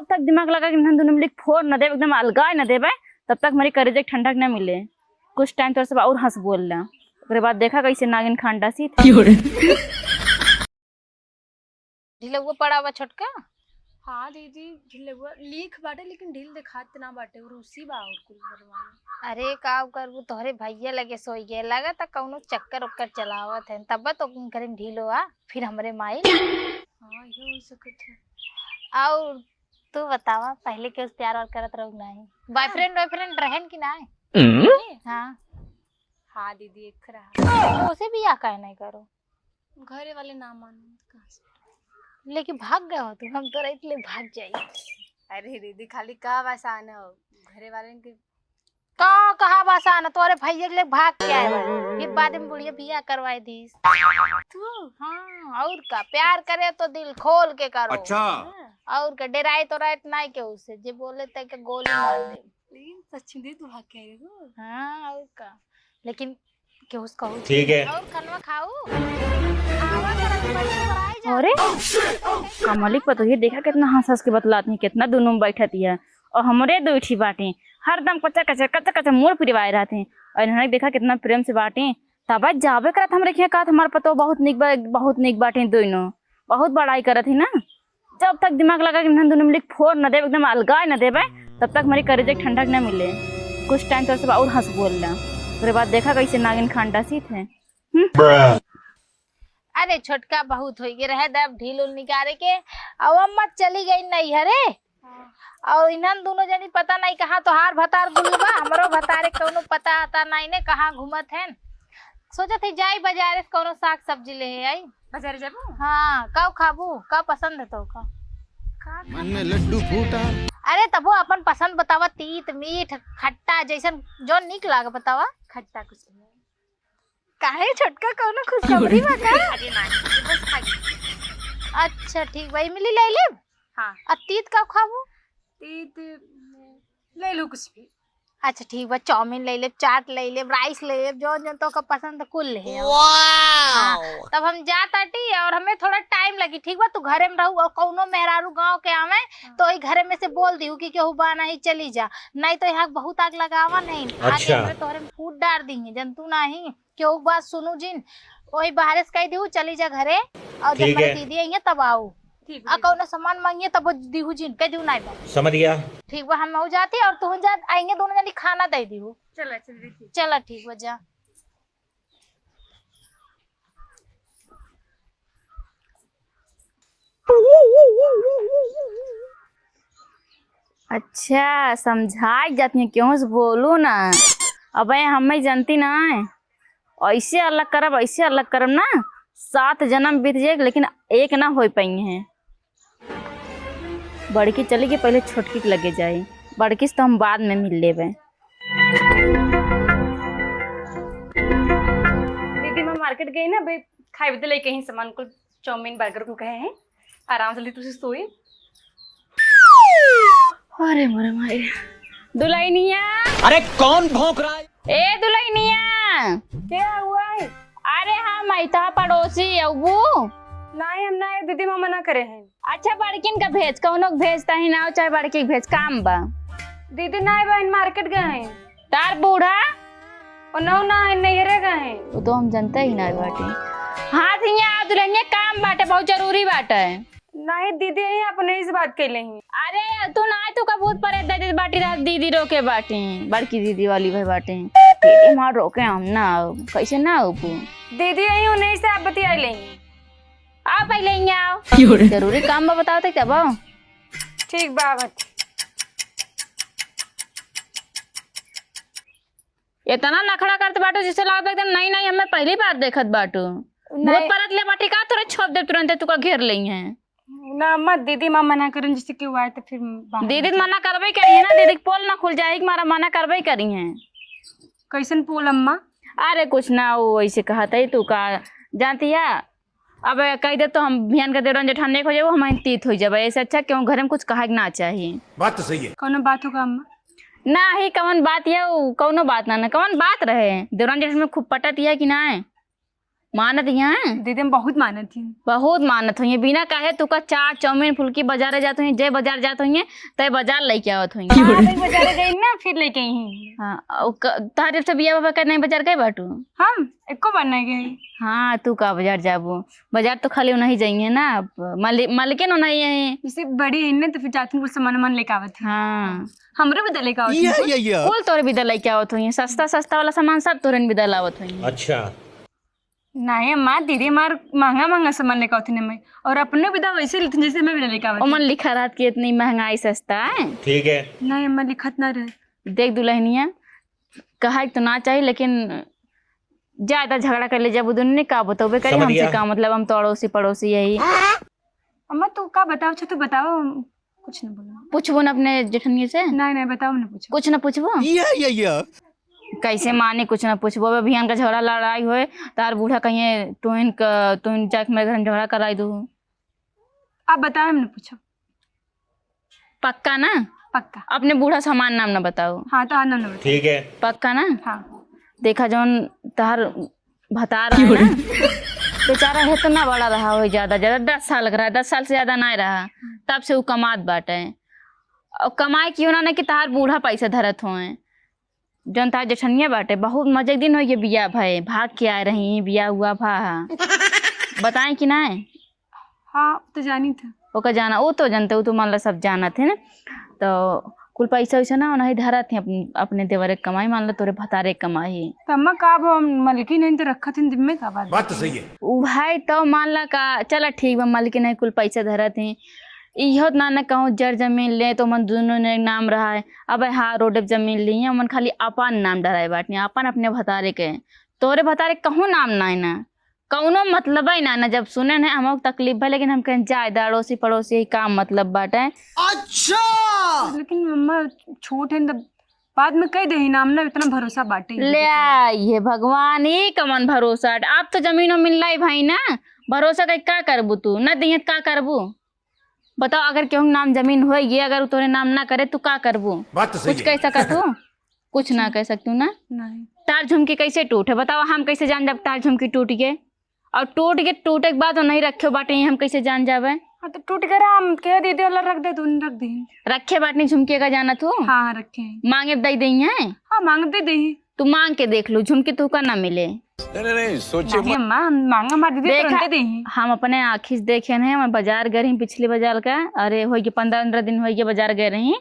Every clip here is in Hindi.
जब तक दिमाग लगा कि हम दोनों मिलके फोड़ न दे, एकदम अलगाए न देबे, तब तक हमारी करेजे ठंडक न मिले। कुछ टाइम तो सब और हंस बोल ला, ओकरे बाद देखा कैसे नागिन खांडा सी ढिलुआ पड़ा हुआ छोटका। हाँ दीदी ढिलुआ लीख बाटे, लेकिन ढील दिखात ना बाटे, और उसी बा और कुल बनवाना। अरे का करबू, तोहरे भैया लगे सोई गए, लगा था कौनो चक्कर उक्कर चलावत है, तब तो करे ढीलो आ फिर हमरे माई। हाँ ये हो सकत है। और तू बतावा पहले के उस प्यार और करत रहू नहीं, बॉयफ्रेंड रहन की ना? हाँ हाँ दीदी एक रहा, तो उसे भी या काहे नहीं करो, घरे वाले ना मानो कहाँ से। लेकिन भाग गए हो तुम, हम तो रही ले भाग जाइए। अरे दीदी खाली कब आसान हो, घरे वाले के कहा आसान है, तोरे भैया के लिए भाग के आए बा, फिर बाद में बुढ़िया बिया करवाई दी तू। हाँ और का, प्यार करे तो दिल खोल के करो। अच्छा और का डराई तो राइट नहीं के उसे, जे बोले तक के गोली मार दे। लेकिन सच में तू भाग के आई हो। हाँ और का, लेकिन के उसका ठीक है। और खनवा खाऊ आवा जरा तो बड़ी बड़ाई जा। अरे कमलिक पतो ये देखा कितना हंस हंस के बतलाती, कितना दोनों बैठती है, और हमरे दो इठी बाटे हरदम कच्चा मोड़ पिरवाए रहते हैं, और इन्होंने देखा कितना प्रेम से बाटे, तब जाबे करत हम रखिए का हमारे पतो बहुत निक बाटे, दोनों बहुत बड़ाई करत है ना। जब तक दिमाग लगा कि हम दोनों मिलके फोड़ न दे, एकदम अलगाए न देबे, तब तक हमारी करेजे ठंडक न मिले। कुछ टाइम तो सब और हंस बोल ला, ओकरे बाद देखा कैसे नागिन खांडा सी थे। अरे छोटका बहुत हो गए रहे, दब ढील उल निकाले के अब मत चली गई नहीं हरे। और इन्हन दोनों जनी पता नहीं कहाँ तोहार भतार गुलबा, हमरो भतारे कौनो पता आता नहीं ने कहाँ घूमत है। सोचा थी जाई बाजारे से कौनो साग सब्जी ले आई। बाजार जाबू? हाँ कब खाबू, कब पसंद है तो का मन में लड्डू फूटा। अरे तबो अपन पसंद बतावा, तीत मीठ खट्टा जैसन जो निक लागे बतावा। खट्टा कुछ नहीं। काहे छोटका कौनो खुशखबरी बा का? अरे नहीं बस खा गई। अच्छा ठीक भाई मिली ले ले। हाँ तीत कब खाबू? तीत ले लो कुछ भी। अच्छा ठीक बा, चाउमीन ले ले, चाट ले ले, राइस ले ले, जो जो तो का पसंद कुल ले। तब हम जा ताटी और हमें थोड़ा टाइम लगी, ठीक बा? तू घरे में रहू और कौनो मेहरारू गांव के आवे तो ई घरे में से बोल दिहू कि केहू बा नहीं चली जा, नहीं तो यहाँ बहुत आग लगावा नहीं। अच्छा। आगे तोहरे में फूट डाल दी जंतु नहीं केहू बात सुनू जिन, वही बाहर से कह दिहू चली जा घरे, और जब मेरी दीदी आई तब आओ। ठीक आ कौनो सामान मांगिए तब दिहू जिन कह दिहू नहीं बा। समझ गया। ठीक बा, हम हो जाती और तू जा आएंगे, दोनों जनी खाना दे दिहू। चला चल रही। चला ठीक बा जा। अच्छा समझाई जाती है, क्यों से बोलू ना। अब हमें जानती ना, ऐसे अलग करब ऐसे अलग करब ना, 7 जन्म बीत जाए लेकिन एक ना हो पाई हैं। बड़की चली गई, पहले छोटकी के लगे जाए, बड़की से तो हम बाद में मिल लेबे। दीदी मैं मार्केट गई ना भाई, खाए भी ले कहीं सामान को, चाउमीन बर्गर को कहे हैं, आराम से तुझे सोई। अरे मोरे मारे दुल्हनिया, अरे कौन भौंक रहा है? ए दुल्हनिया क्या हुआ है? अरे हाँ मैता पड़ोसी अबू। नहीं हम ना दीदी मामा ना करे हैं। अच्छा बड़किन का भेज, कौनो भेजता ही ना, चाहे बड़की के भेज, काम बा। दीदी ना बहन मार्केट गए हैं। तार बूढ़ा और नौ ना नहरे गए हैं। वो तो हम जानते ही ना बाटे। हाँ थिया दुल्हनिया काम बाटे, बहुत जरूरी बाटे। नहीं दीदी यही अपने इस बात के लिए। अरे तू ना तू का भूत परे दे बाटी रात दीदी रोके बाटे, बड़की दीदी वाली भाई बाटे, दीदी मार रोके हम ना कैसे ना उपू। दीदी यही उन्हीं से आप बतिया लेंगे। आओ पहले आओ, जरूरी काम बा बताओ तब आओ। ठीक बाबत। इतना नखड़ा करते बाटो जिससे लगता एकदम नहीं नहीं हमें पहली बार देखत बाटो। भूत परत ले बाटी का तुरंत छोप दे, तुरंत तू का घेर लई है ना। मत दीदी माँ मना करें, जिससे क्यों आए तो फिर दीदी मना करबे करी है ना, दीदी पोल ना खुल जाएगी, मारा मना करबे करी है। कैसन पोल अम्मा? अरे कुछ ना, वो ऐसे कहता ही तू का जानती है। अब कह दे तो हम भियान का देवरन जेठान हो जाए, हमारे तीत हो जाए, ऐसे अच्छा क्यों घर में कुछ कहा ना चाहिए। बात तो सही है। कौन बात होगा अम्मा? ना ही कौन बात है, कौनो बात ना कौन बात रहे, देवरन जेठ में खूब पटत है कि ना है। मानत यहाँ दीदी हम बहुत मानत थी। बहुत मानत हुई बिना कहे तू का चाट चाउमीन फुल्की बाजारे जात हुई जय बाजार जात हुई तय बाजार लेके आवत हुई बाजार गई ना फिर लेके आई। हाँ तारे से बिया बाबा का नहीं बाजार गए बाटू हम एको बनना गए। हाँ तू का बाजार जाबू बाजार तो खाली नहीं जाइए ना मालिके नो नहीं है जैसे बड़ी है ना तो फिर जाती कुछ सामान लेके आवत है। हाँ हमरे भी लेके आवत है। कुल तोरे भी लेके आवत हुई सस्ता सस्ता वाला सामान सब तोरे भी लावत हुई। अच्छा नहीं अम्मा दीदी हमार महंगा महंगा सामान लेके आवती मैं और अपने भी वैसे लेती जैसे मैं भी लेके आवत। ओमन लिखा रहत कि इतनी महंगाई सस्ता है। ठीक है। नहीं अम्मा लिखत ना रहे। देख दुल्हनिया कहा तो ना चाहिए लेकिन ज्यादा झगड़ा कर ले जब दुनिया का बताओ करी हमसे का मतलब हम तो अड़ोसी पड़ोसी यही। अम्मा तू का बताओ तू बताओ कुछ न बोलो। पूछबो न अपने जेठनिया से। नहीं बताओ न पूछो कुछ न पूछबो कैसे माने कुछ न पूछबो अभियान का झगड़ा लड़ाई होए तार बूढ़ा कहीं तुम जाके मेरे घर में झगड़ा कराई दू। आप बताओ न पूछो। पक्का ना? पक्का। अपने बूढ़ा सामान नाम न बताओ। हाँ तो नाम न बताओ। ठीक है। पक्का ना? हाँ। देखा जौन तार बता रहा है ना बेचारा है तो ना बड़ा रहा हो ज्यादा 10 साल लग रहा है 10 साल से ज्यादा नहीं रहा तब से वो कमात बाटे और कमाए क्यों ना कि तार बूढ़ा पैसा धरत हो जौन तार जेठनिया बाटे बहुत मजे दिन हो ये बिया भाई भाग के आ रही बिया हुआ भा बताएं कि ना। हाँ तो जानी था ओका जाना वो तो जानते वो तो मान ला सब जाना थे ना तो कुल पैसा वैसा ना नहीं धरा थे अपने देवरे कमाई मान लो तोरे भतारे कमाई तम्मा का मलकी नहीं तो रखा थे में का बात तो सही है। भाई तो मान ला का चला ठीक बा मालिक नहीं कुल पैसा धरा थे इहो ना न कहूँ जर जमीन ले तो मन दोनों ने नाम रहा है अब हाँ रोड जमीन ली है मन खाली अपन नाम डराए बाटनी अपन अपने भतारे के तोरे भतारे कहूँ नाम ना ना कौनो मतलब है ना जब सुने न हम तकलीफ है लेकिन हम कहें जाए अड़ोसी पड़ोसी यही काम मतलब बाटे। अच्छा लेकिन मम्मा छोट है तब बाद में कह दे नाम ना इतना भरोसा बाटे ले ये भगवान ही कमन भरोसा आप तो जमीनों मिल रही भाई ना भरोसा का करबू तू न दिए का करबू बताओ अगर क्यों नाम जमीन हो ये अगर तोरे नाम ना करे तू का करबू कुछ कह सकत हो कुछ ना कह सकतू ना। नहीं तार झुमकी कैसे टूटे बताओ हम कैसे जान जब तार झुमकी टूट गए और टूटे के बाद नहीं रखे बाटे हम कैसे जान जावे। हाँ तो टूट कर हम कह दे दे रख दे तू रख दे रखे बाटनी झुमके का जाना तू। हाँ रखे मांगे दे दी है। हाँ मांग दे दे तू मांग के देख लो झुमकी तू का ना मिले नहीं सोचिए मांगा मार दे हम अपने आँखी से देखे हैं मैं बाजार गए रही पिछले बाजार का अरे हो 15-15 दिन हो गए बाजार गए रही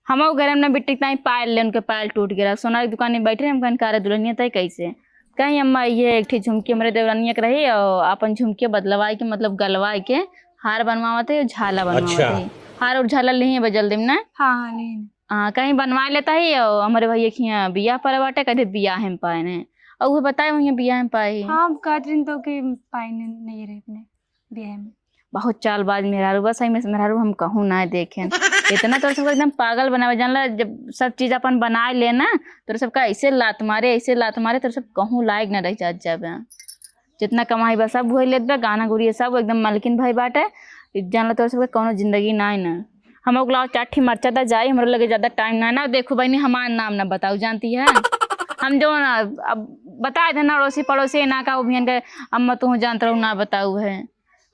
हम घर में बिट्टी तई पायल ले उनके पायल टूट गया सोना की दुकान में बैठे हम कहीं दुल्हनिया तय कैसे कहीं अम्मा ये एक झुमकी हमारे देवरानिया के रही और अपन झुमके बदलवाई के मतलब गलवाई के हार बनवाते झाला बनवाते हार और झाला ले बजल दिन ना। हाँ कहीं बनवा लेता ही और हमारे भैया खिया बिया पर बाटे कहते बिया हम पाए ने और वो बताए वही बिया हम पाए। हाँ कहते तो कि पाए नहीं रहे अपने बिया में बहुत चालबाज मेहरारू बस में मेहरारू हम कहूँ ना देखें इतना तो सबका एकदम पागल बनावे जानला जब सब चीज अपन बनाए लेना तो सबका ऐसे लात मारे तो सब कहूँ लायक न रह जाए जितना कमाई बा सब हुए लेत बा गाना गुड़िया सब एकदम मालकिन भाई बाटे जानला तो सबका कोनो जिंदगी ना ना हम लोग लाओ चाठी मरचा दा जाए हमारे लगे ज्यादा टाइम ना ना देखो भाई हमारा नाम ना बताओ जानती है हम जो ना अब बताए थे ना अड़ोसी पड़ोसी ना का अभियान के अम्मा तू जानते रहो ना बताऊ है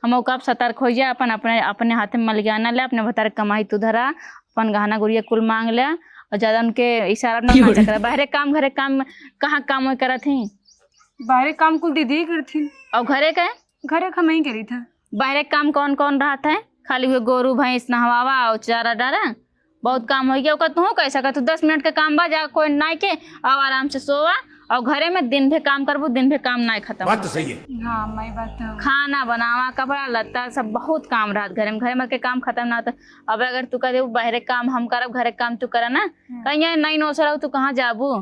हम कब सतर्क हो जाए अपन अपने हाथ में मल गया ना ले अपने भतार कमाई तू धरा अपन गहना गुड़िया कुल मांग ले और ज्यादा उनके इशारा ना करा बाहरे काम घरे काम कहाँ काम करा थी बाहरे काम कुल दीदी करती और घरे हम ही करी था बाहरे काम कौन कौन रहा था खाली हुए गोरू भैंस नहवावा और चारा डारा बहुत काम हो गया तू कैसा कर तू 10 मिनट का काम बा जा कोई ना के और आराम से सोवा और घरे में दिन भर काम करबो दिन भर काम ना खत्म बात तो सही है। हाँ मैं बात खाना बनावा कपड़ा लत्ता सब बहुत काम रहा घर में के काम खत्म ना होता। अब अगर तू करे बाहरे काम हम करब घरे काम तू करा ना कहीं नहीं नौसर रहो तू कहाँ जाबू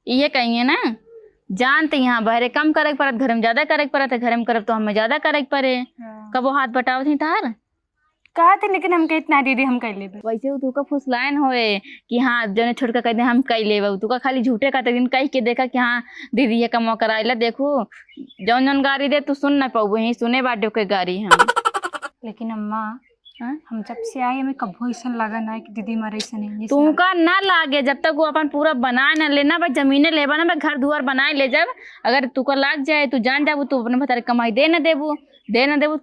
ये कहिए ना जानते यहाँ बाहरे कम करे पड़त घर में ज्यादा करे पड़त घर में करब तो हमें ज्यादा करे पड़े कबो हाथ बटाओ थी तार कहा थे लेकिन हम इतना दीदी हम कर ले वैसे तू का फुसलायन होए कि हाँ जो छोड़ कर कहते हम कई ले तू का खाली झूठे कहते दिन कह के देखा कि हाँ दीदी ये कमो कराइला देखो जौन जौन गाड़ी दे तू सुन ना पाऊ यही सुने बाटे के गाड़ी हम लेकिन अम्मा हाँ? हम जब से आए हमें कभो ऐसा लगा ना कि दीदी हमारे ऐसा नहीं तुमका ना लागे जब तक वो अपन पूरा बनाए ना लेना भाई जमीने लेबा ना भाई घर दुआर बनाए ले जब अगर तुका लाग जाए तू जान जाबू तू अपने भतारे कमाई दे ना देबू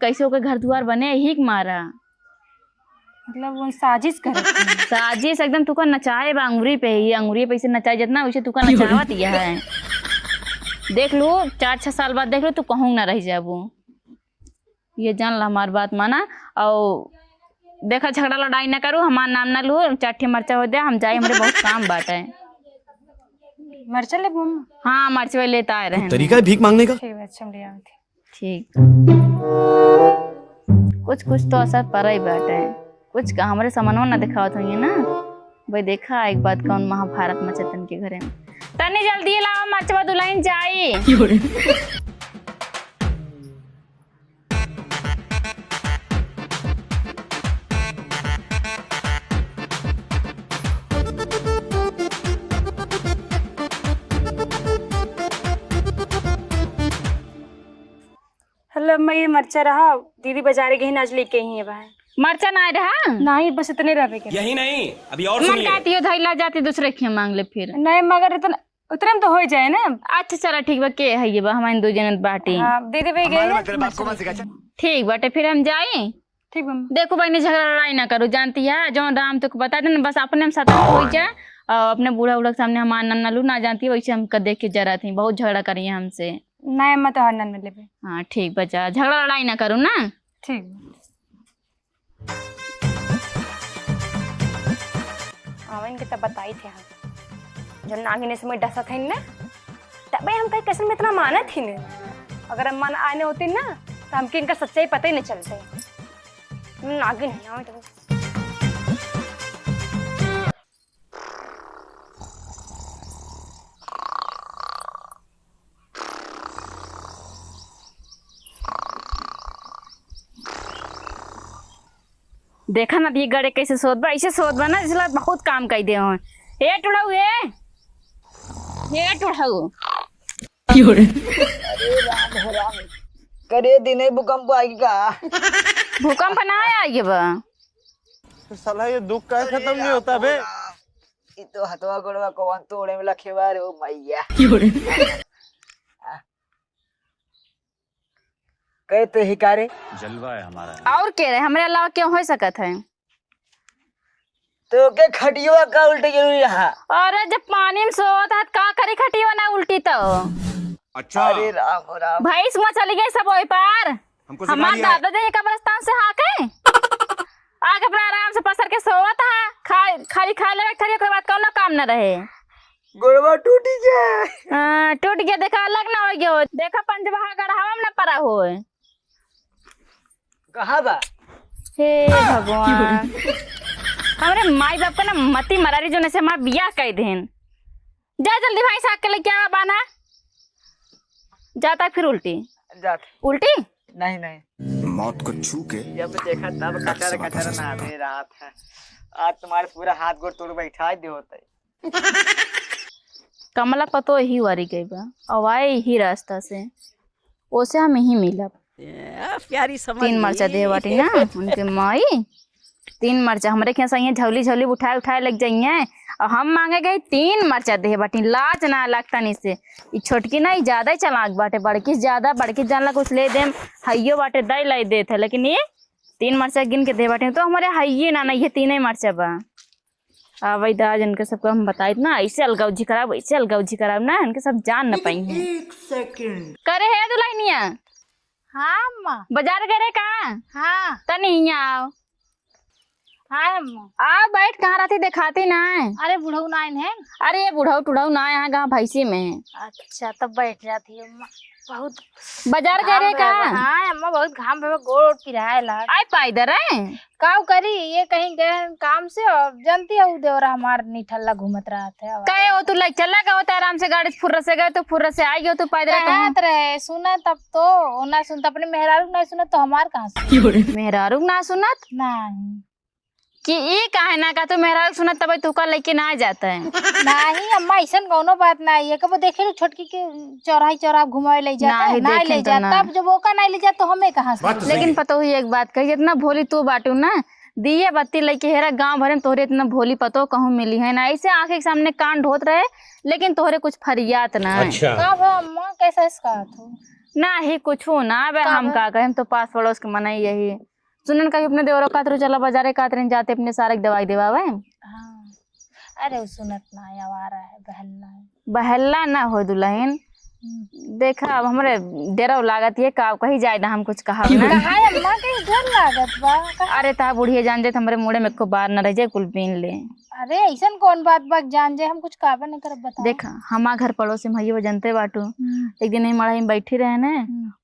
कैसे होकर घर दुआर बने ही मारा मतलब वो साजिश कर साजिश एकदम तुका नचाए बा अंगूरी पे ही अंगूरी पे से नचाए जितना वैसे तुका नचावत यह है देख लू 4-6 साल बाद देख लो तू कहूँ ना रह जाबू ये जान ला हमार बात माना और देखा झगड़ा लड़ाई ना करू हमार नाम ना लू चाठी मरचा हो दे हम जाए हमारे बहुत काम बाटे मरचा ले बम हाँ मरचवे लेता आ रहे हैं तरीका है भीख मांगने का। ठीक है अच्छा ले आते ठीक कुछ तो असर पड़ा ही बाटे कुछ का हमारे सामानों ना दिखावत हुई है ना भाई देखा एक बात कौन महाभारत में चतन के घरे में तनी जल्दी लाओ मरचवा दुल्हन जाई हेलो मैं ये मरचा रहा दीदी बाजारे गई आज लेके ही है बाहर मरचा ना रहा नहीं बस इतने रह गए यही नहीं अभी और मन सुनिए। जाती हो धैला जाती दूसरे खिया मांग ले फिर नहीं मगर इतना उतने में तो हो जाए ना। अच्छा चला ठीक बा के है ये बा हमारे दो जन बाटी हाँ दीदी भाई गए तेरे बाप को मत सिखा। ठीक बाटे फिर हम जाए ठीक बम देखो भाई ने झगड़ा लड़ाई ना करो जानती है जो राम तुक बता देना बस अपने हम सतर्क हो जाए और अपने बूढ़ा उड़ा के सामने हमारा नन्ना लू ना जानती है वैसे हमको देख के जरा थी बहुत झगड़ा करी है हमसे नहीं मैं तो हरनन में लेबे हाँ ठीक बचा झगड़ा लड़ाई ना करूँ ना ठीक हाँ इनके तब बताई थे हम जो नागिन समय डसा थे ना तब हम कहीं कसम में इतना माना थी ने अगर हम मान आने होते ना तो हमके इनका सच्चाई पता ही नहीं चलते नागिन है यहाँ तो देखा ना ये गड़े कैसे सोच बा ऐसे सोच बा ना इसलिए बहुत काम कर दे हो ये टुड़ाऊ ये टुड़ाऊ करे दिन भूकंप आएगी का भूकंप ना आया ये बा साला ये दुख का खत्म नहीं होता बे। ये तो हथवा गोड़वा कौन तोड़े में लखेवार हो मैया कहे तो हिकारे जलवा है हमारा। और कह रहे हमरे अलावा क्यों हो सकत है तो के खटियो का उल्टे जरूरी रहा। अरे जब पानी में सोता है का करे खटी बना उल्टी तो अच्छा अरे राम हो राम भाई इसमें चली गई सब वही पार हमको सिखा हमारे दिया। दादा जी कब्रिस्तान से हाके आगे अपना आराम से पसर के सोता है खाली खा ले खरी ओकर बाद कौनो काम न रहे गोड़वा टूटी जाए टूट गया देखा अलग ना हो गयो देखा पंजबहा गढ़ावा में न पड़ा हो कहाँ बा हे भगवान हमारे माई बाप का ना मती मरारी जो ने से हमारा बियाह कर देन जा जल्दी भाई साग के लेके आवा बाना जाता फिर उल्टी जाते उल्टी नहीं नहीं मौत को छू के जब देखा तब कटर कटर ना दे रहा था आज तुम्हारे पूरा हाथ गोड़ तोड़ बैठा दे होता कमला पतो ही वारी गई बा और आए ही रास्ता से ओसे हम ही मिलब प्यारी समझ 3 मरचा दे बाटी ना उनके माई 3 मरचा हमारे क्या सही झोली झोली उठाए लग जाइए और हम मांगे गए 3 मरचा दे बाटी लाज ना लगता नहीं से ये छोटकी ना ये ज्यादा ही चलाक बाटे बड़की ज्यादा बड़की जानला कुछ ले दे हइयो बाटे दई लाई देते लेकिन ये 3 मरचा गिन के दे बाटे तो हमारे हइये ना ये 3 ही मरचा बा वही दाज इनके सबको हम बताए ना ऐसे अलगाउजी कराब ऐसे अलगाउजी कराब ना इनके सब जान न पाई है 1 सेकंड करे है दुल्हनिया हाँ अम्मा बाजार गए कहाँ हाँ तनी यहाँ आओ हाँ अम्मा आ बैठ कहाँ रहती दिखाती ना अरे बुढ़ऊ नाइन है अरे ये बुढ़ाऊ टुढ़ाऊ ना यहाँ गाँव भैंसी में अच्छा तब बैठ जाती है अम्मा बहुत बाजार गए रे घाम का है, हाँ अम्मा बहुत घाम है गोड़ ओड़ पिराए ला आए पाइदर है काव करी ये कहीं गए हैं काम से और जानती है देवरा हमार निठल्ला घूमत रहा था कहे हो तू लाइक चला गया होता आराम से गाड़ी फुर्र से गए तो फुर्र से आई हो तू पाइदर कहत रहे सुना तब तो ना सुनता अपने मेहरारू नहीं सुना तो हमार कहाँ से मेहरारू ना सुनत नहीं कि ये काहे ना का तो मेरा सुना तब तू का लेके ना जाता है। नहीं अम्मा ऐसन कोनो बात नहीं है, कब देखे लो छोटकी के चौराही चौराहा घुमावे ले जाता है, नहीं नहीं देखे ले तो जाता, ना। तब जब वो का नहीं ले जाता तो हमें कहाँ से। लेकिन पता हुई एक बात कही, इतना भोली तू बाटू ना, दिए बत्ती लेके हेरा गांव भरे में तोहरे इतना भोली पतो कहूँ मिली है ना, ऐसे आंखें के सामने कांड होत रहे लेकिन तोहरे कुछ फरियात ना है। कब अम्मा कैसा इसका तू ना ही कुछ हो ना बे, हम का कहे, हम तो पास पड़ोस के मना ही यही सुनन कहीं अपने देवरों कातरू चला बाजारे कातरे जाते अपने सारे की दवाई देवावे। हाँ। अरे वो सुनत ना है, आवारा है, बहलना है। बहल्ला ना हो दुल्हन, देखा अब हमरे डेरा लागत ये का कहीं जाए ना हम कुछ कहा ना। कहाँ है अम्मा कहीं डर लागत बा अरे ता बुढ़िया जान जाए हमारे मुड़े में को बार न रह जाए कुल पीन ले। अरे ऐसन कौन बात बात जान जाए, हम कुछ काबे न कर बता। देखा हमार घर पड़ोस में भैया वो जनते बाटू, एक दिन मड़ा में बैठी रहे ने,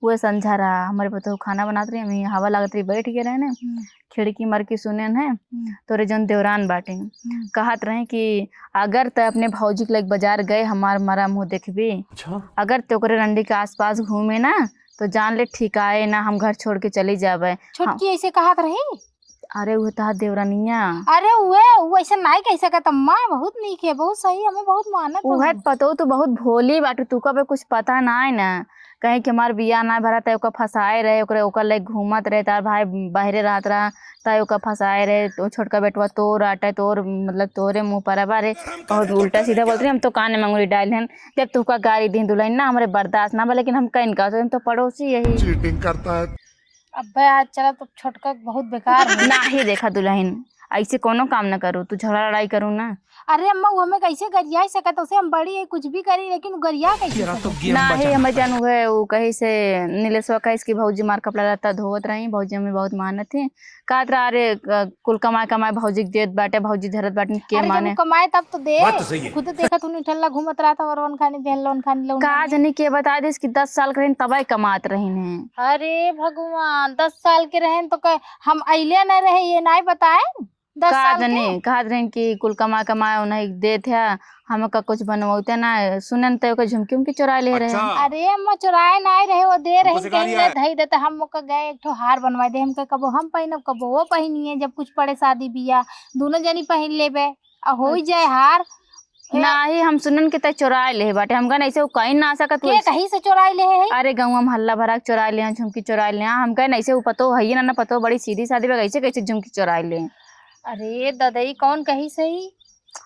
वो संझा रहा हमारे पतो खाना बनाते रही, हमें हवा लागत रही, बैठ गए रहे ने, खिड़की मर की सुने है तोरे जन देवरान बाटे कहत रहे कि अगर ते अपने भौजी के लग बाजार गए हमार मरा मुँह देखबी, अगर तोकरे रंडी के आसपास घूमे ना तो जान ले ठिकाए ना हम घर छोड़ के चली जावे। छोटकी ऐसे कहत रही। अरे वो था देवरानिया। अरे वो ऐसा नहीं कह सकत अम्मा, बहुत नीक है, बहुत सही, हमें बहुत मानत है। उहे पतो तो बहुत भोली बाटू, तुका पे कुछ पता ना है ना, कहीं कि हमार बिया ना भरा त ओका फसाए रहे, ओकरे ओकर ले घूमत रहे, तार भाई बाहरे रहत रहा त ओका फसाए रहे, तो छोटका बेटवा तोर आटे तोर मतलब तोरे मुंह पर बारे और उल्टा सीधा बोलते रही, हम तो कान में अंगुली डाल हन जब तुका गाड़ी दी दुल्हन ना हमारे बर्दाश्त ना बा, लेकिन हम कहीं का तो पड़ोसी यही चीटिंग करता है। अब आज चला तो छोटका बहुत बेकार है। ना ही देखा दुल्हन ऐसे कोनो काम न करू, तू झगड़ा लड़ाई करू ना। अरे अम्मा वो हमें कैसे गरिया सकत, उसे हम बड़ी है कुछ भी करी लेकिन वो गरिया कैसे सकत? ना ही हमें जानू है वो कहीं से नीलेश्वर कहीं इसकी भौजी मार कपड़ा रहता धोवत रही, भौजी हमें बहुत मानत थी, कहत रहा अरे कुल कमाए कमाए भौजी के देत बाटे, भौजी धरत बाटे के अरे माने जब वो कमाए तब तो दे, खुद देखा तूने ठल्ला घूमत रहा था और वन खाने बेहन लोन खाने लोन। का जनी के बता दे इसकी 10 साल के तबाई कमात रही ने। अरे भगवान 10 साल के रहें तो हम अइले न रहे ये नहीं बताए 10 का साल जनी कहत रही कि कुल कमा कमाए उन्हें देत है, हम का कुछ बनवाते ना सुनन तो झुमकी उमकी चुरा ले रहे। अरे अम्मा चुराए नहीं रहे, वो दे रहे कहीं ले धई देते, हम का गए एक ठो हार बनवाए दे, हम का कबो हम पहनब कबो वो पहनिए, जब कुछ पड़े शादी बियाह दोनों जनी पहन लेबे हो जाए हार। ना ही हम सुनन के तय चुराए ले बाटे, हमका ऐसे वो कहीं ना सकत के कहीं से चुराए ले है। अरे गाँव में हल्ला भरा चुरा ले झुमकी चुरा ले, हम कहे ऐसे वो पतो है ना पतो बड़ी सीधी सादी कैसे कैसे झुमकी चुरा ले। अरे ददई कौन कहीं सही,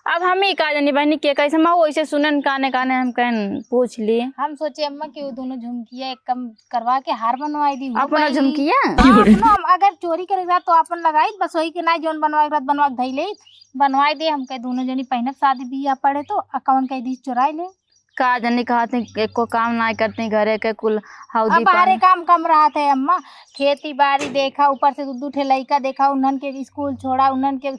अब हम ही का जानी बहनी के कैसे मैं वैसे सुनन काने काने हम कहन पूछ लिए। हम सोचे अम्मा कि वो दोनों झुमकिया एक कम करवा के हार बनवाई दी। अपना झुमकिया हम अगर चोरी करे रात तो अपन लगाई, बस वही के नहीं जोन बनवाए रात बनवा के धई ले बनवाई दे, हम कहे दोनों जनी पहनब शादी बियाह पड़े तो अकाउंट कह दी चुराई ले। का जानी कहते एक को काम ना करते घरे के कुल हौदी अब बाहरे काम कम रहा था अम्मा, खेती बाड़ी देखा, ऊपर से दू ठे लड़का देखा, उन्हन के स्कूल छोड़ा, उन्हन के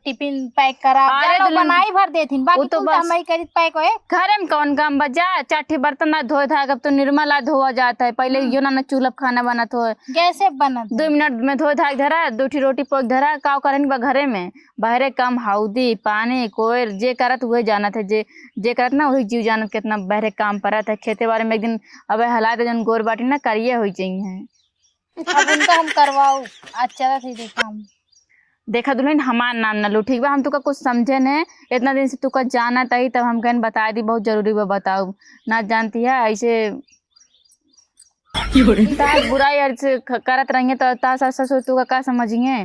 टिफिन पैक करा, बनाई भर देथिन, बाकी तो हम ही करी पैक होए। घरे में कौन काम बजा, चाठी बर्तन ना धोए था, अब तो निर्मला धोआ जाता है, पहले यो ना चूल्हा खाना बनत हो कैसे बनत 2 मिनट में धोए था धरा, 2 रोटी पोक धरा, का करन बा घरे में बाहरे काम हौदी पानी कोयर जे करत हुए जाना था, जे करत ना वही जीव जानत कितना बहरे काम परत है। खेते बारे में एक दिन अब हालात जन गोर बाटी ना करिए हो चाहिए, अब उनका हम करवाऊ अच्छा थी देखा हम। देखा दुल्हन हमार नाम ना लो ठीक बा, हम तुका कुछ समझे न इतना दिन से तुका जाना तही तब हम कहन बता दी, बहुत जरूरी बा बताऊ ना जानती है ऐसे बुराई अर्ज करत रहेंगे तो ससुर तुका का समझिए,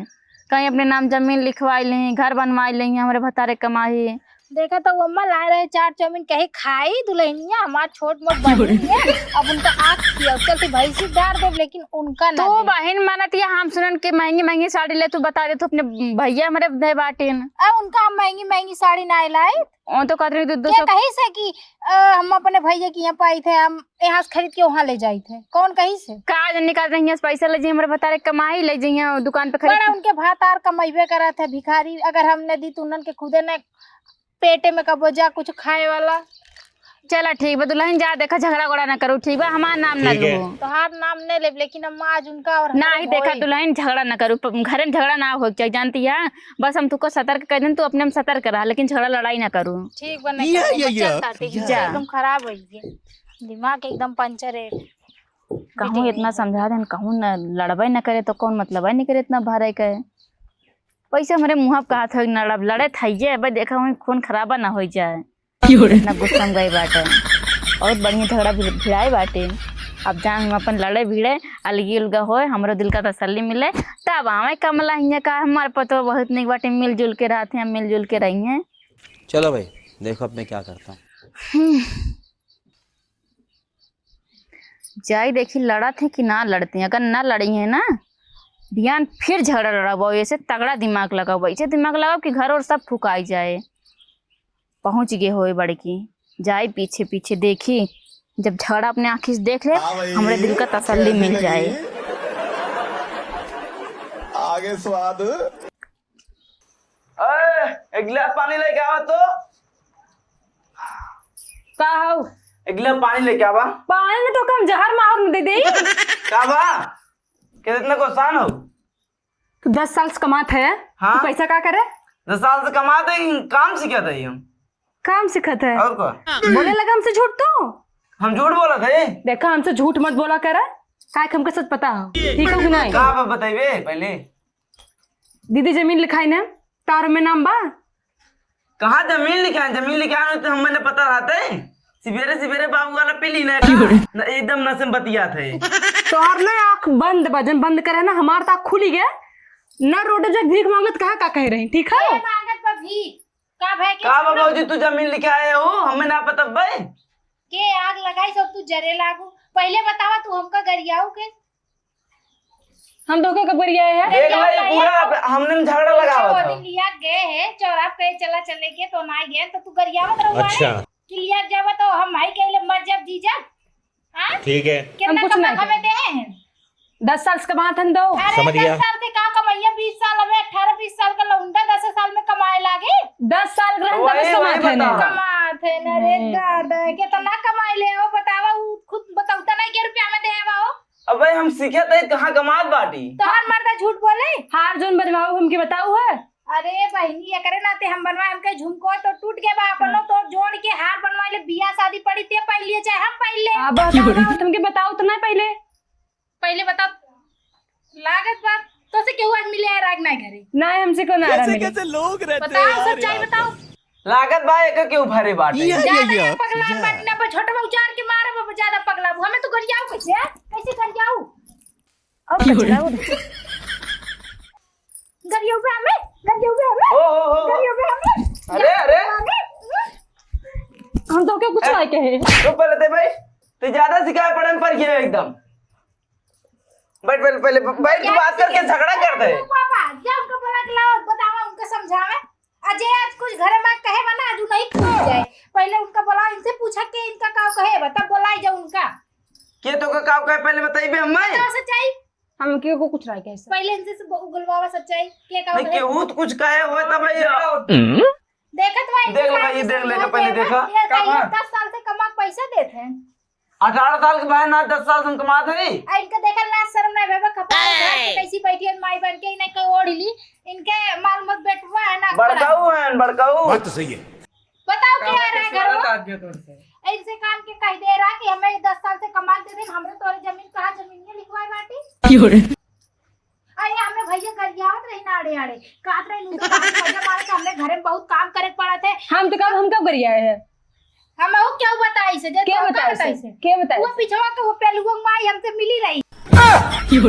कहीं अपने नाम जमीन लिखवाई ले घर बनवाई ले हमारे भतारे कमाई। देखा तो वो अम्मा लाए रहे 4 चाउमीन कहीं खाई दुल्हनिया हमार छोट मोट बहन है, अब उनका आँख किया चलती भैंसी डार दे, लेकिन उनका ना तो बहन मानती है, हम सुनन के महंगी महंगी साड़ी ले तू बता दे तो अपने भैया हमारे दे बाटेन उनका हम महंगी महंगी साड़ी ना लाई तो कहते रही दो कहीं से कि हम अपने भैया की यहाँ पाई थे, हम यहाँ से खरीद के वहाँ ले जाए थे, कौन कहीं से का निकाल रही पैसा ले जाइए हमारे बता रहे कमाई ले जाइए दुकान पे खरीद। उनके भातार कमाइबे करा थे भिखारी, अगर हमने दी तो उनन के खुदे न पेटे में कबो जा कुछ खाए वाला। चला ठीक बा दुल्हन जा देखा झगड़ा गोड़ा ना करो ठीक बा, हमार नाम ना लो तोहार नाम नहीं ले, लेकिन अम्मा आज उनका और ना ही देखा दुल्हन झगड़ा ना करो, घर में झगड़ा ना हो चाहिए जानती है, बस हम तुमको सतर्क कर दें, तू अपने में सतर्क रहा लेकिन झगड़ा लड़ाई ना करो। ठीक बने एकदम खराब है ये दिमाग एकदम पंचर है। कहूँ इतना समझा दें कहूँ न लड़बे न करे तो कौन मतलब है नहीं करे इतना भारे के। पैसे हमारे मुँह कहा था न लड़े थाइए अब देखा हूँ खून खराबा ना हो जाए ना गुस्सा में गए बाटे बहुत बढ़िया झगड़ा भिड़ाए बाटे। अब जान हम अपन लड़े भिड़े अलगी उलगा होए हमरो दिल का तसल्ली मिले तब आवे कमला हियाँ का हमारे पतो बहुत निक बाटे मिलजुल के रहते हैं मिलजुल के रही हैं। चलो भाई देखो अब मैं क्या करता हूँ। जाई देखी लड़ा थे कि ना लड़ते हैं अगर ना लड़ी है ना ध्यान फिर झगड़ा लड़ाओ ऐसे तगड़ा दिमाग लगाओ ऐसे दिमाग लगाओ कि घर और सब फुकाई जाए। पहुंच गए होए बड़की जाए पीछे पीछे देखी जब झगड़ा अपने आँखी से देख ले हमारे दिल का तसल्ली मिल जाए। आगे स्वाद एक गिलास पानी लेके आवा तो। का हो एक गिलास पानी लेके आवा। पानी में तो कम जहर मार दे दे। का बा कितना को आसान हो। तू 10 साल से कमात है हाँ? तू पैसा का करे 10 साल से कमाते काम सीखा था हम। काम सिखत है और क्या बोले लगा हमसे झूठ तो हम झूठ बोला थे। देखा हमसे झूठ मत बोला करे काय हमको सच पता हो ठीक है कि नहीं। कहाँ पे बताइए पहले। दीदी जमीन लिखाई ना तार में नाम बा। कहाँ जमीन लिखा है। जमीन लिखा है तो हमें पता रहता है। सवेरे सवेरे बाबू वाला पीली ना एकदम नशे बतिया थे। तोहर ना आँख बंद बजन बंद करे ना हमार तो आँख खुली गया ना रोड जग भीख मांगत कहा का कह रही ठीक है। मांगत बा भी का भाई का बाबू जी तू जमीन लिखा है हो हमें ना पता भाई। के आग लगाई सब तू जरे लागू पहले बतावा तू हमका गरियाऊ के हम धोखे का बरिया है देख लो ये पूरा हमने झगड़ा लगावा वो था। दिन लिया गए है चौराहा पे चला चले के तो ना गए तो तू गरियावत रहू। अच्छा कि लिया जावा तो हम भाई के मर जब जीजा। हां ठीक है कितना कुछ नहीं कमा हमें दे हैं 10 साल से कमात हन दो। समझ गया 10 साल से का कमाइया 20 साल में 18 20 साल का लौंडा 10 साल में कमाए लागे 10 साल रहन वही- तब वही कमात है ना बताओ। कमाते न रे दादा के तो ना कमाए ले हो बतावा उ खुद बताउता नहीं के रुपया में देवा हो। अब भाई हम सीखे थे कहाँ कमात बाटी। तोहर मर्दा झूठ बोले। हार जोन बनवाओ हमके बताओ है अरे बहनी ये करे नाते हम बनवाए हमके झुमको तो टूट गए बा अपनो तो जोड़ के हार बनवाए ले बियाह शादी पड़ी ते पहले चाहे हम पहले अब तुमके बताओ तो ना पहले बताओ लागत बात तो से केहू आज मिले है राग नहीं घरे ना हमसे को ना रहा मिले बताओ सच्चाई बताओ। लागत भाई के क्यों भरे बाटे। ज्यादा पगला बनना पर छोटा उचार के मारे बाबा ज्यादा पगला हमें तो गरियाऊ कैसे गरियाऊ अब झगड़ा गरियाऊ पे हमें ओ गरियाऊ पे हमें अरे अरे हम तो क्या कुछ नहीं कहे तो पहले थे भाई तो ज्यादा सिखाए पड़े पर गया एकदम। बैठ पहले बैठ के बात करके झगड़ा करते हैं। पापा जब उनको बोला कि लाओ बतावा उनको समझावे अजय आज कुछ घरे में कहे बना आज नहीं खा जाए पहले उनका बोला इनसे पूछा कि इनका का कहे बता बोलाई जा उनका के तो का कहे पहले बताइए हमें। बताओ सच्चाई हम क्यों को कुछ नहीं कहे पहले इनसे गुलवावा सच्चाई के का नहीं कहे केहू तो कुछ कहे हुए तब भाई देखत भाई देख लो भाई, ये देख लेगा, पहले देखा। 10 साल से कमा पैसा देते हैं 18 साल के भाई ना 10 साल से कमात है। इनका देखल ना शर्म नहीं भेबा कपड़ा कैसी बैठी है माई बन के नहीं कोई ओढ़ ली इनके माल मत बेटवा है ना बड़काऊ है बड़काऊ। बात तो सही है। बताओ क्या आ रहा है घर में इनसे काम के कह दे रहा कि हमें 10 साल से कमा दे दे हमरे तोरे जमीन कहा जमीन में लिखवाए बाटी अरे हमने भैया गरियावत रही ना आड़े आड़े काट रहे नुका मजा मार के हमने घर में बहुत काम करे पड़ा थे हम कब गरिया है हम वो क्या बताई से जे क्या तो का बताई से क्या बताई वो पिछवा के वो पेलुआ माई हमसे मिली रही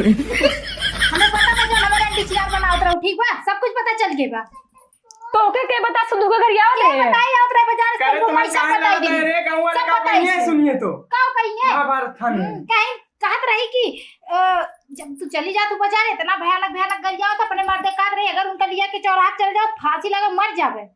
हमें पता था जो हमारे डिचलार बनावत रहो ठीक बा सब कुछ पता चल गया बा तो क्या बता सब दुख गरिया क्या ले बताई आवत रहे बाजार से वो माई सब बताई दी सब बताई सुनिए तो का कहिए कहीं कहत रही कि जब तू चली जा तू बाजार इतना भयानक भयानक गल जाओ तो अपने मर्दे काट रही अगर उनका लिया के चौराहा चल जाओ फांसी लगा मर जावे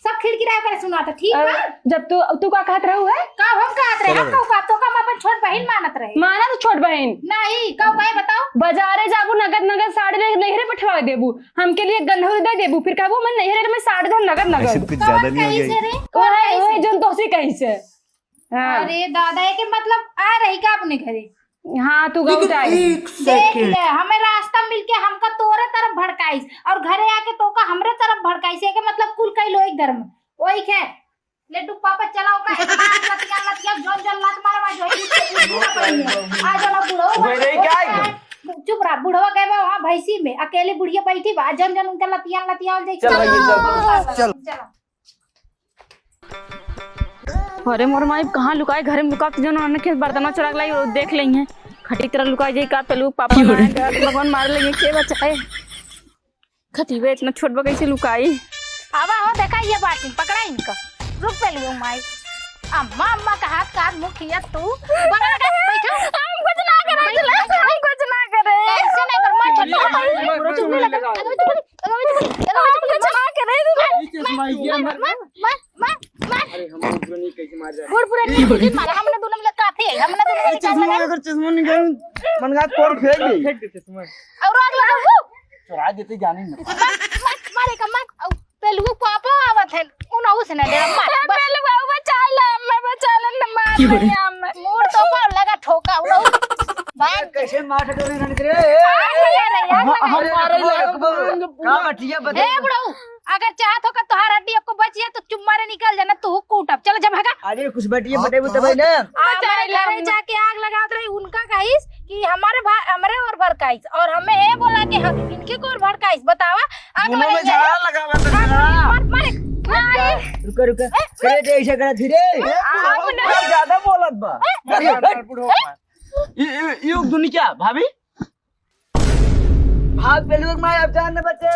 सब खिड़की रह कर सुना था ठीक बा जब तू का कहत रहू है का हम कहत रहे हम का तो का अपन छोट बहन मानत रहे माना तो छोट बहन नहीं का कहे बताओ बाजारे जाबू नगद नगद साड़ी ले नहरे पठवा देबू हमके लिए गन्हर दे देबू फिर कहबू मैं नहरे में साड़ी धन नगद नगद कुछ ज्यादा नहीं हो गया। ओए जन तोसी कहीं से हां अरे दादा ये के मतलब आ रही का अपने घरे हां तू गौट आई देख ले हमें रास्ता मिलके हमका तोरे तरफ भड़काइस और घरे आके तो का हमरे तरफ भड़काइस के मतलब कुल कई लोग धर्म वही है लेटू पापा चलाओ का लतिया लतिया जोन जोन लात मारवा जो आ चला बुढ़ो मेरे क्या चुप रहा, बुढ़वा गए बा वहाँ भैंसी में, अकेले बुढ़िया बैठी बा, जन जन उनका लतियान लतियान जाए। चल अरे मोर माई कहाँ लुकाए, घर में लुका जो उन्होंने खेत बर्तनों चुरा लाई देख ली है, खटी तरह लुकाई जाए का पेलू पापा भगवान मार लेंगे के बचाए। खटीबे इतना छोट बा कैसे लुकाई। आवा हो देखा ये बाटी पकड़ा इनका, रुक पे लियो माई। अम्मा अम्मा का हाथ मुंह किया तू, बड़ा लगा बैठो। हम कुछ ना करे, हम कुछ ना करे, कैसे नहीं कर, मार छोड़, चुप लगा, कुछ ना करे, बुढ़ नहीं मारा हमने दोनों मिलकर काफी है, हमने दोनों मिलकर अगर चश्मा निकाल मन का तोड़ फेंक दे चश्मा और आग लगा चुरा देते जाने में मारे का मत पेलू पापा आवत है उन उस ने दे मार पेलू बाबू बचा ले न मार मोर तो पर लगा ठोका उन कैसे मार टोरे न करे का बटिया बता ए बुढ़ऊ अगर चाहत हो का तोहार हड्डी को बचिए तो चुप मारे निकल जाना तू कूटब चल जा भागा। अरे कुछ बटिया बटेबू तबे ना हमारे घर जाके आग लगावत रही उनका कहिस कि हमारे और भड़काइस और हमें ये बोला कि इनके को और भड़काइस बतावा आग मुंह में झाड़ा लगावा मार रुक करे दे ऐसा करा धीरे ज्यादा बोलत बा ये दुनिया भाभी भाग पेलू मैं अब जान बच्चे